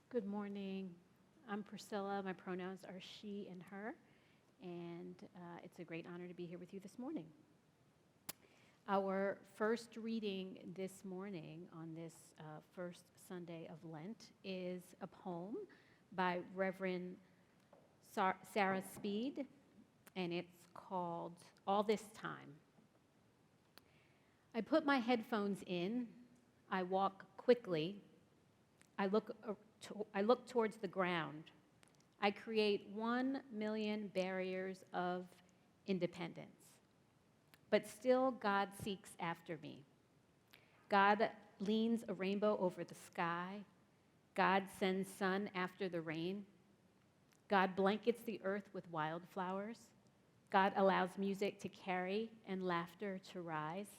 Good morning. I'm Priscilla. My pronouns are she and her, and it's a great honor to be here with you this morning. Our first reading this morning on this first Sunday of Lent is a poem by Reverend Sarah Speed, and it's called All This Time. I put my headphones in, I walk quickly, I look towards the ground. I create 1 million barriers of independence. But still, God seeks after me. God leans a rainbow over the sky. God sends sun after the rain. God blankets the earth with wildflowers. God allows music to carry and laughter to rise,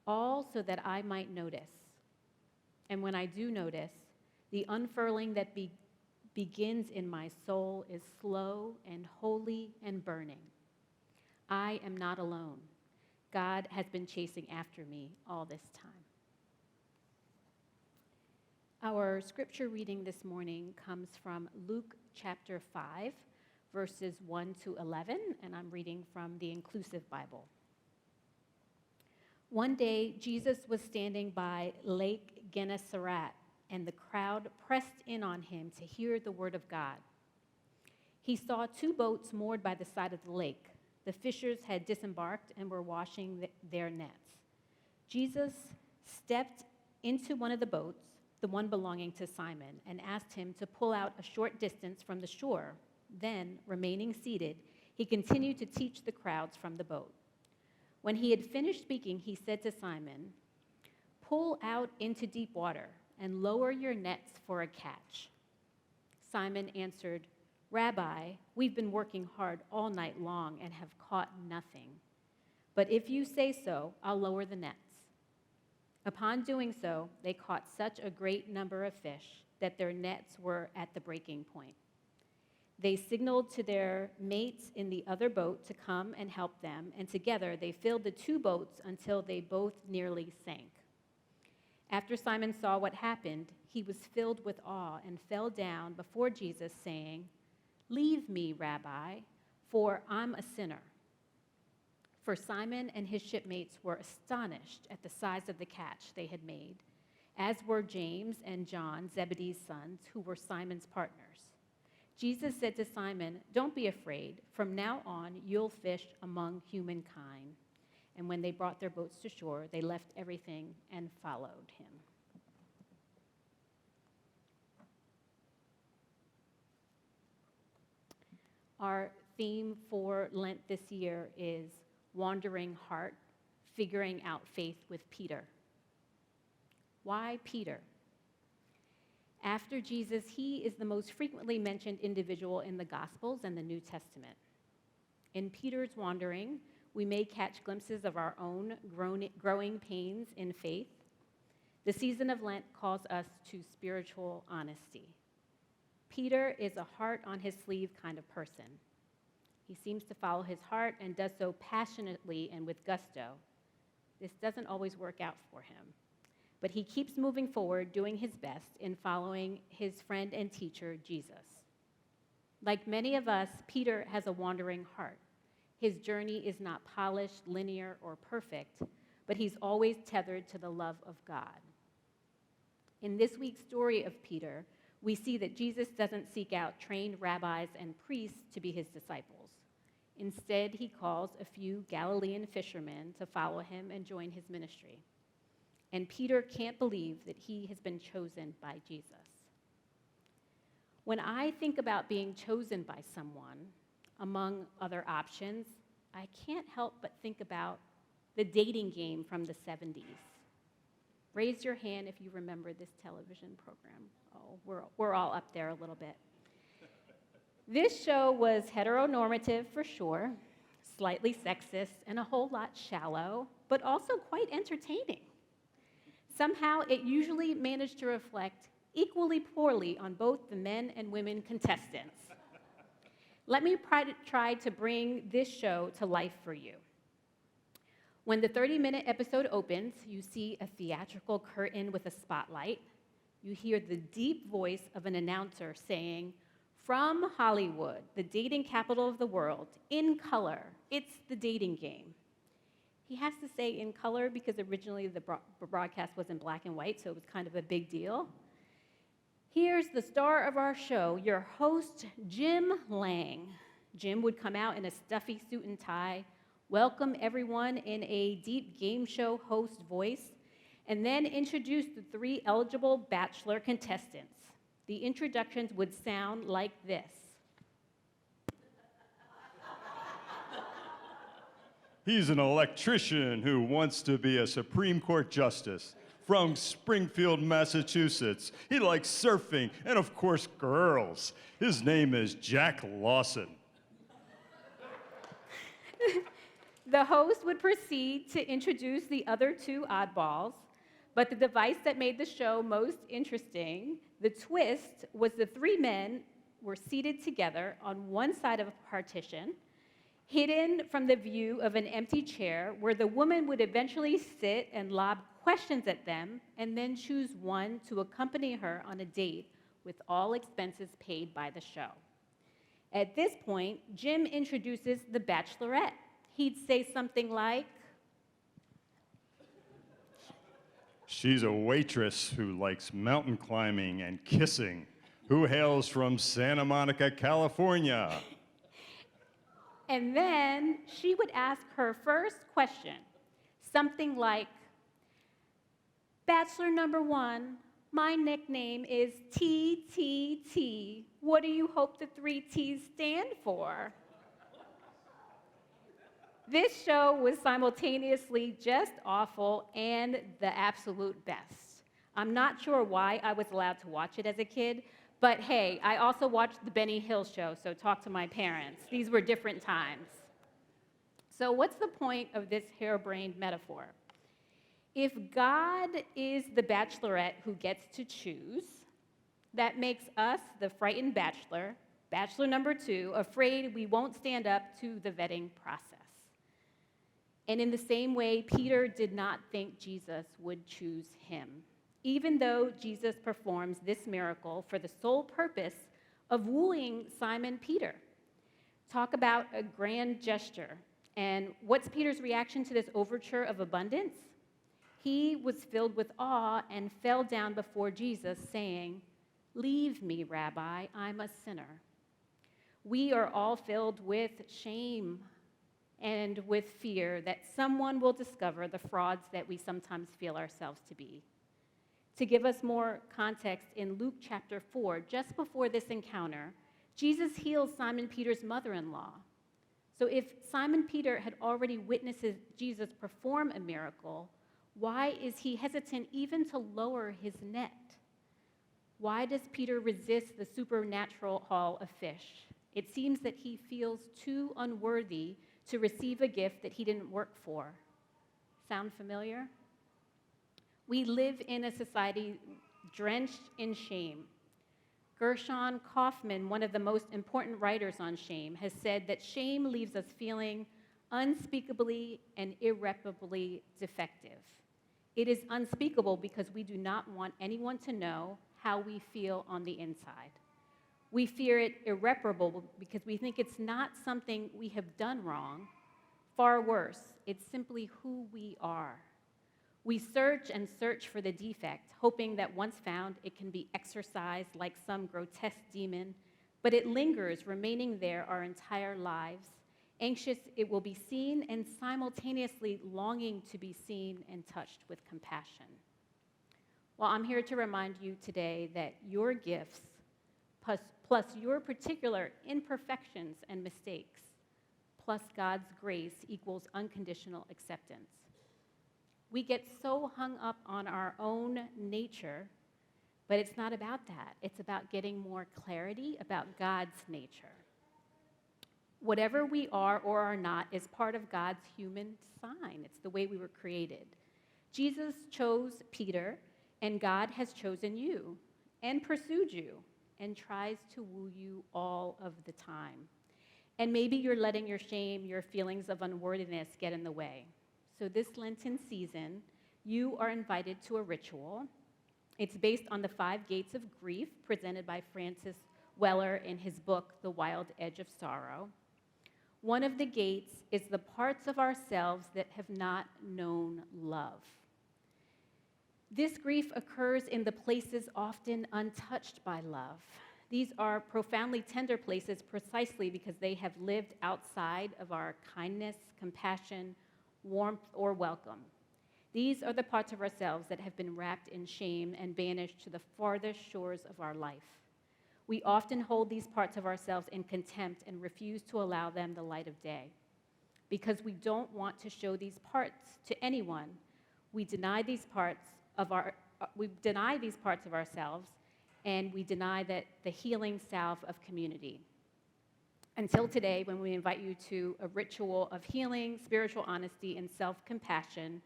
all so that I might notice. And when I do notice, the unfurling that begins in my soul is slow and holy and burning. I am not alone. God has been chasing after me all this time. Our scripture reading this morning comes from Luke chapter 5, verses 1 to 11, and I'm reading from the Inclusive Bible. One day, Jesus was standing by Lake Gennesaret, and the crowd pressed in on him to hear the word of God. He saw 2 boats moored by the side of the lake. The fishers had disembarked and were washing their nets. Jesus stepped into one of the boats, the one belonging to Simon, and asked him to pull out a short distance from the shore. Then, remaining seated, he continued to teach the crowds from the boat. When he had finished speaking, he said to Simon, "Pull out into deep water and lower your nets for a catch." Simon answered, "Rabbi, we've been working hard all night long and have caught nothing. But if you say so, I'll lower the nets." Upon doing so, they caught such a great number of fish that their nets were at the breaking point. They signaled to their mates in the other boat to come and help them, and together they filled the 2 boats until they both nearly sank. After Simon saw what happened, he was filled with awe and fell down before Jesus, saying, "Leave me, Rabbi, for I'm a sinner." For Simon and his shipmates were astonished at the size of the catch they had made, as were James and John, Zebedee's sons, who were Simon's partners. Jesus said to Simon, "Don't be afraid. From now on, you'll fish among humankind." And when they brought their boats to shore, they left everything and followed him. Our theme for Lent this year is Wandering Heart, Figuring Out Faith with Peter. Why Peter? After Jesus, he is the most frequently mentioned individual in the Gospels and the New Testament. In Peter's wandering, we may catch glimpses of our own growing pains in faith. The season of Lent calls us to spiritual honesty. Peter is a heart on his sleeve kind of person. He seems to follow his heart and does so passionately and with gusto. This doesn't always work out for him, but he keeps moving forward, doing his best in following his friend and teacher, Jesus. Like many of us, Peter has a wandering heart. His journey is not polished, linear, or perfect, but he's always tethered to the love of God. In this week's story of Peter, we see that Jesus doesn't seek out trained rabbis and priests to be his disciples. Instead, he calls a few Galilean fishermen to follow him and join his ministry. And Peter can't believe that he has been chosen by Jesus. When I think about being chosen by someone, among other options, I can't help but think about the dating game from the 70s. Raise your hand if you remember this television program. Oh, we're all up there a little bit. This show was heteronormative for sure, slightly sexist, and a whole lot shallow, but also quite entertaining. Somehow, it usually managed to reflect equally poorly on both the men and women contestants. Let me try to bring this show to life for you. When the 30-minute episode opens, you see a theatrical curtain with a spotlight. you hear the deep voice of an announcer saying, "From Hollywood, the dating capital of the world, in color, it's the dating game." He has to say in color because originally the broadcast was in black and white, so it was kind of a big deal. Here's the star of our show, your host, Jim Lang. Jim would come out in a stuffy suit and tie, welcome everyone in a deep game show host voice, and then introduce the 3 eligible Bachelor contestants. The introductions would sound like this. He's an electrician who wants to be a Supreme Court justice from Springfield, Massachusetts. He likes surfing and, of course, girls. His name is Jack Lawson. The host would proceed to introduce the other 2 oddballs, but the device that made the show most interesting, the twist, was the 3 men were seated together on one side of a partition, hidden from the view of an empty chair where the woman would eventually sit and lob questions at them and then choose one to accompany her on a date with all expenses paid by the show. At this point, Jim introduces the Bachelorette. He'd say something like, She's a waitress who likes mountain climbing and kissing, who hails from Santa Monica, California. And then she would ask her first question, something like, Bachelor number 1, my nickname is TTT. What do you hope the 3 T's stand for? This show was simultaneously just awful and the absolute best. I'm not sure why I was allowed to watch it as a kid, but hey, I also watched the Benny Hill show, so talk to my parents. These were different times. So what's the point of this harebrained metaphor? If God is the bachelorette who gets to choose, that makes us, the frightened bachelor, bachelor number 2, afraid we won't stand up to the vetting process. And in the same way, Peter did not think Jesus would choose him, even though Jesus performs this miracle for the sole purpose of wooing Simon Peter. Talk about a grand gesture. And what's Peter's reaction to this overture of abundance? He was filled with awe and fell down before Jesus, saying, "Leave me, Rabbi, I'm a sinner." We are all filled with shame and with fear that someone will discover the frauds that we sometimes feel ourselves to be. To give us more context, in Luke chapter 4, just before this encounter, Jesus heals Simon Peter's mother-in-law. So if Simon Peter had already witnessed Jesus perform a miracle, why is he hesitant even to lower his net? Why does Peter resist the supernatural haul of fish? It seems that he feels too unworthy to receive a gift that he didn't work for. Sound familiar? We live in a society drenched in shame. Gershon Kaufman, one of the most important writers on shame, has said that shame leaves us feeling unspeakably and irreparably defective. It is unspeakable because we do not want anyone to know how we feel on the inside. We fear it irreparable because we think it's not something we have done wrong. Far worse, it's simply who we are. We search and search for the defect, hoping that once found, it can be exorcised like some grotesque demon, but it lingers, remaining there our entire lives, anxious it will be seen and simultaneously longing to be seen and touched with compassion. Well, I'm here to remind you today that your gifts, plus your particular imperfections and mistakes, plus God's grace equals unconditional acceptance. We get so hung up on our own nature, but it's not about that. It's about getting more clarity about God's nature. Whatever we are or are not is part of God's human design. It's the way we were created. Jesus chose Peter, and God has chosen you and pursued you and tries to woo you all of the time. And maybe you're letting your shame, your feelings of unworthiness get in the way. So this Lenten season, you are invited to a ritual, It's based on the 5 gates of grief presented by Francis Weller in his book, The Wild Edge of Sorrow. One of the gates is the parts of ourselves that have not known love. This grief occurs in the places often untouched by love. These are profoundly tender places precisely because they have lived outside of our kindness, compassion, warmth, or welcome. These are the parts of ourselves that have been wrapped in shame and banished to the farthest shores of our life. We often hold these parts of ourselves in contempt and refuse to allow them the light of day. Because we don't want to show these parts to anyone, we deny these parts of ourselves, and we deny that the healing salve of community. Until today, when we invite you to a ritual of healing, spiritual honesty, and self-compassion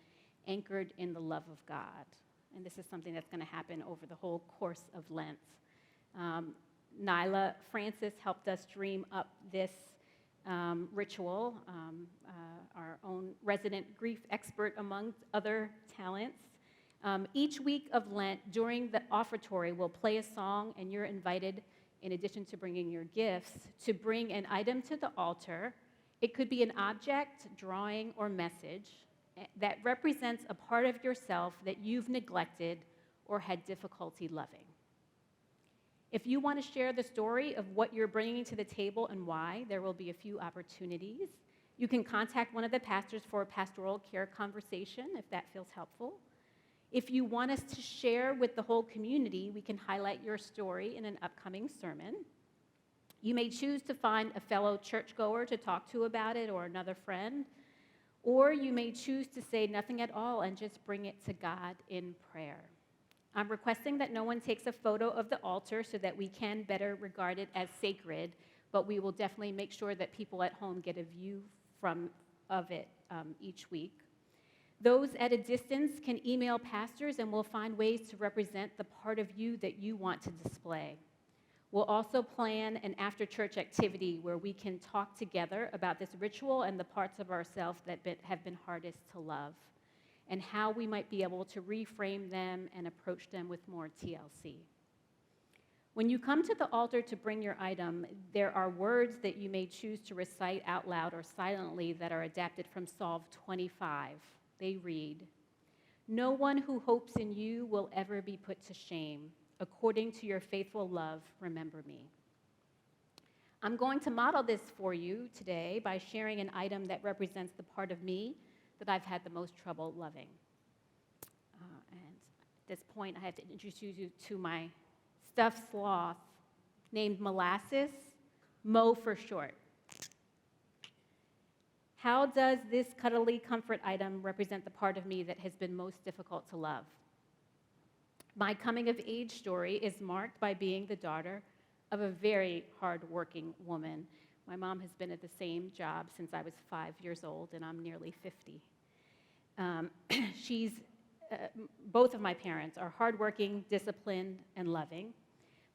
anchored in the love of God. And this is something that's going to happen over the whole course of Lent. Nyla Francis helped us dream up this ritual, our own resident grief expert among other talents. Each week of Lent, during the offertory, we'll play a song, and you're invited, in addition to bringing your gifts, to bring an item to the altar. It could be an object, drawing, or message that represents a part of yourself that you've neglected or had difficulty loving. If you want to share the story of what you're bringing to the table and why, there will be a few opportunities. You can contact one of the pastors for a pastoral care conversation if that feels helpful. If you want us to share with the whole community, we can highlight your story in an upcoming sermon. You may choose to find a fellow churchgoer to talk to about it or another friend, or you may choose to say nothing at all and just bring it to God in prayer. I'm requesting that no one takes a photo of the altar so that we can better regard it as sacred, but we will definitely make sure that people at home get a view of it each week. Those at a distance can email pastors, and we'll find ways to represent the part of you that you want to display. We'll also plan an after-church activity where we can talk together about this ritual and the parts of ourselves that have been hardest to love, and how we might be able to reframe them and approach them with more TLC. When you come to the altar to bring your item, there are words that you may choose to recite out loud or silently that are adapted from Psalm 25. They read, "No one who hopes in you will ever be put to shame. According to your faithful love, remember me." I'm going to model this for you today by sharing an item that represents the part of me that I've had the most trouble loving. And at this point, I have to introduce you to my stuffed sloth named Molasses, Mo for short. How does this cuddly comfort item represent the part of me that has been most difficult to love? My coming-of-age story is marked by being the daughter of a very hard-working woman. My mom has been at the same job since I was 5 years old, and I'm nearly 50. Both of my parents are hardworking, disciplined, and loving.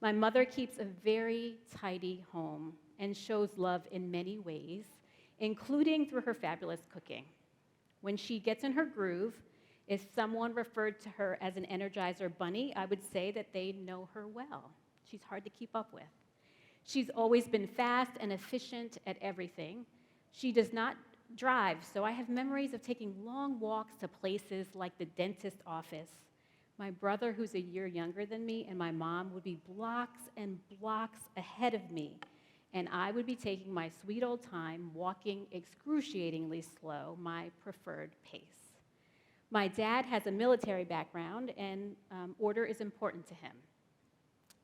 My mother keeps a very tidy home and shows love in many ways, including through her fabulous cooking. When she gets in her groove, if someone referred to her as an Energizer bunny, I would say that they know her well. She's hard to keep up with. She's always been fast and efficient at everything. She does not drive, so I have memories of taking long walks to places like the dentist's office. My brother, who's a year younger than me, and my mom would be blocks and blocks ahead of me, and I would be taking my sweet old time walking excruciatingly slow, my preferred pace. My dad has a military background, and order is important to him.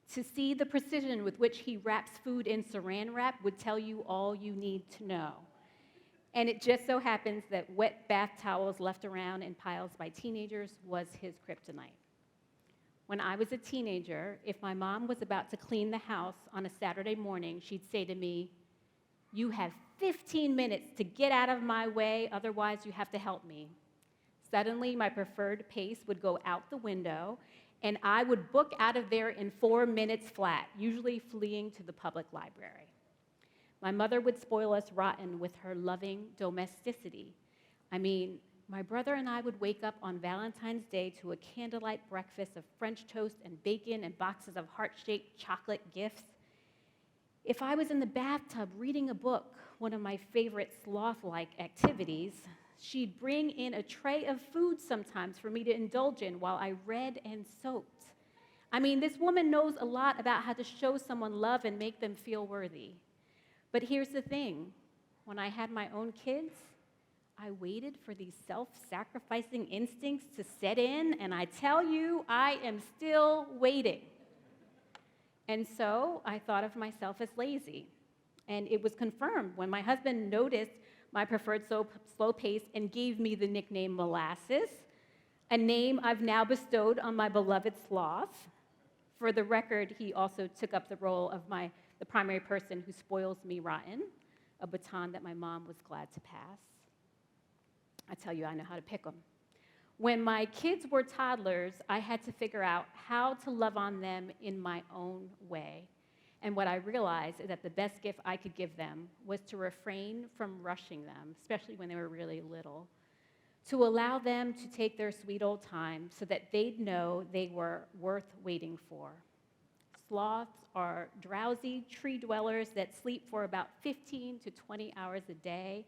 To see the precision with which he wraps food in saran wrap would tell you all you need to know. And it just so happens that wet bath towels left around in piles by teenagers was his kryptonite. When I was a teenager, if my mom was about to clean the house on a Saturday morning, she'd say to me, "You have 15 minutes to get out of my way, otherwise you have to help me." Suddenly, my preferred pace would go out the window, and I would book out of there in 4 minutes flat, usually fleeing to the public library. My mother would spoil us rotten with her loving domesticity. I mean, my brother and I would wake up on Valentine's Day to a candlelight breakfast of French toast and bacon and boxes of heart-shaped chocolate gifts. If I was in the bathtub reading a book, one of my favorite sloth-like activities, she'd bring in a tray of food sometimes for me to indulge in while I read and soaked. I mean, this woman knows a lot about how to show someone love and make them feel worthy. But here's the thing. When I had my own kids, I waited for these self-sacrificing instincts to set in, and I tell you, I am still waiting. And so I thought of myself as lazy. And it was confirmed when my husband noticed my preferred slow pace and gave me the nickname Molasses, a name I've now bestowed on my beloved sloth. For the record, he also took up the role of the primary person who spoils me rotten, a baton that my mom was glad to pass. I tell you, I know how to pick them. When my kids were toddlers, I had to figure out how to love on them in my own way. And what I realized is that the best gift I could give them was to refrain from rushing them, especially when they were really little, to allow them to take their sweet old time so that they'd know they were worth waiting for. Sloths are drowsy tree dwellers that sleep for about 15 to 20 hours a day,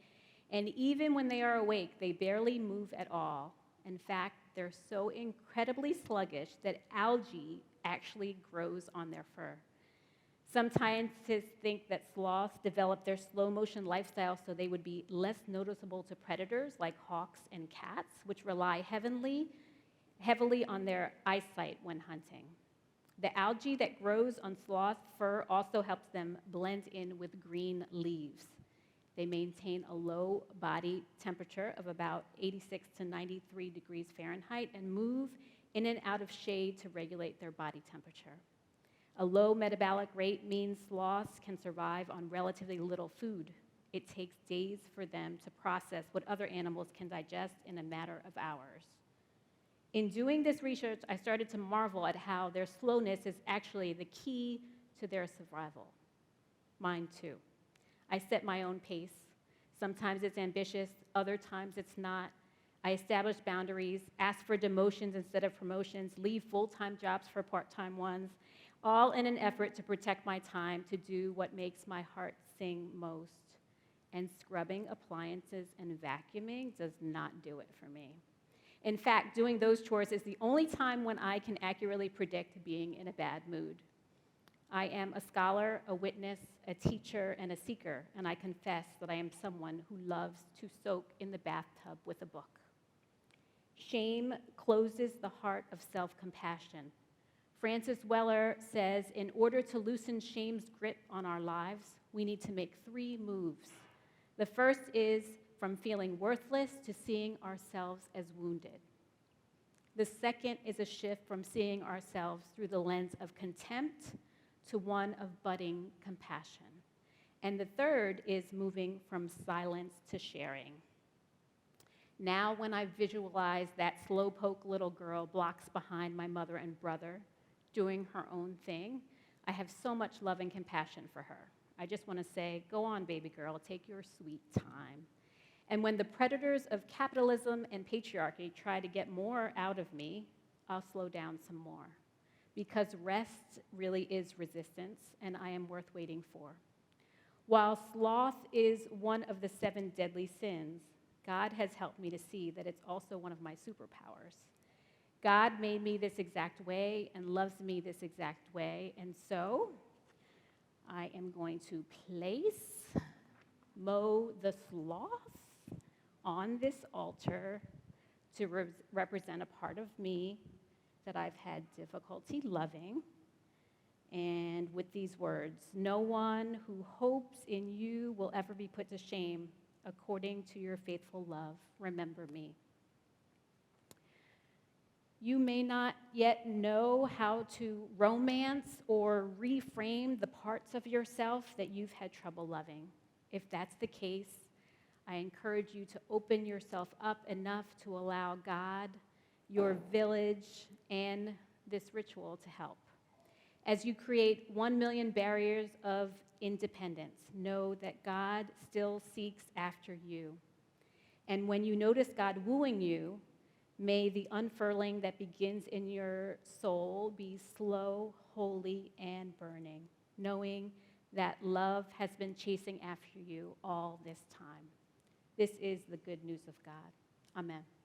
and even when they are awake, they barely move at all. In fact, they're so incredibly sluggish that algae actually grows on their fur. Some scientists think that sloths developed their slow-motion lifestyle so they would be less noticeable to predators like hawks and cats, which rely heavily on their eyesight when hunting. The algae that grows on sloth fur also helps them blend in with green leaves. They maintain a low body temperature of about 86 to 93 degrees Fahrenheit and move in and out of shade to regulate their body temperature. A low metabolic rate means sloths can survive on relatively little food. It takes days for them to process what other animals can digest in a matter of hours. In doing this research, I started to marvel at how their slowness is actually the key to their survival. Mine too. I set my own pace. Sometimes it's ambitious, other times it's not. I establish boundaries, ask for demotions instead of promotions, leave full-time jobs for part-time ones, all in an effort to protect my time to do what makes my heart sing most. And scrubbing appliances and vacuuming does not do it for me. In fact, doing those chores is the only time when I can accurately predict being in a bad mood. I am a scholar, a witness, a teacher, and a seeker, and I confess that I am someone who loves to soak in the bathtub with a book. Shame closes the heart of self-compassion. Francis Weller says, in order to loosen shame's grip on our lives, we need to make 3 moves. The first is from feeling worthless to seeing ourselves as wounded. The second is a shift from seeing ourselves through the lens of contempt to one of budding compassion. And the third is moving from silence to sharing. Now, when I visualize that slowpoke little girl blocks behind my mother and brother doing her own thing, I have so much love and compassion for her. I just want to say, go on, baby girl, take your sweet time. And when the predators of capitalism and patriarchy try to get more out of me, I'll slow down some more. Because rest really is resistance, and I am worth waiting for. While sloth is one of the 7 deadly sins, God has helped me to see that it's also one of my superpowers. God made me this exact way and loves me this exact way, and so I am going to place Mo the sloth on this altar to represent a part of me that I've had difficulty loving. And with these words, no one who hopes in you will ever be put to shame. According to your faithful love, remember me. You may not yet know how to romance or reframe the parts of yourself that you've had trouble loving. If that's the case, I encourage you to open yourself up enough to allow God, your village, and this ritual to help. As you create 1 million barriers of independence, know that God still seeks after you. And when you notice God wooing you, may the unfurling that begins in your soul be slow, holy, and burning, knowing that love has been chasing after you all this time. This is the good news of God. Amen.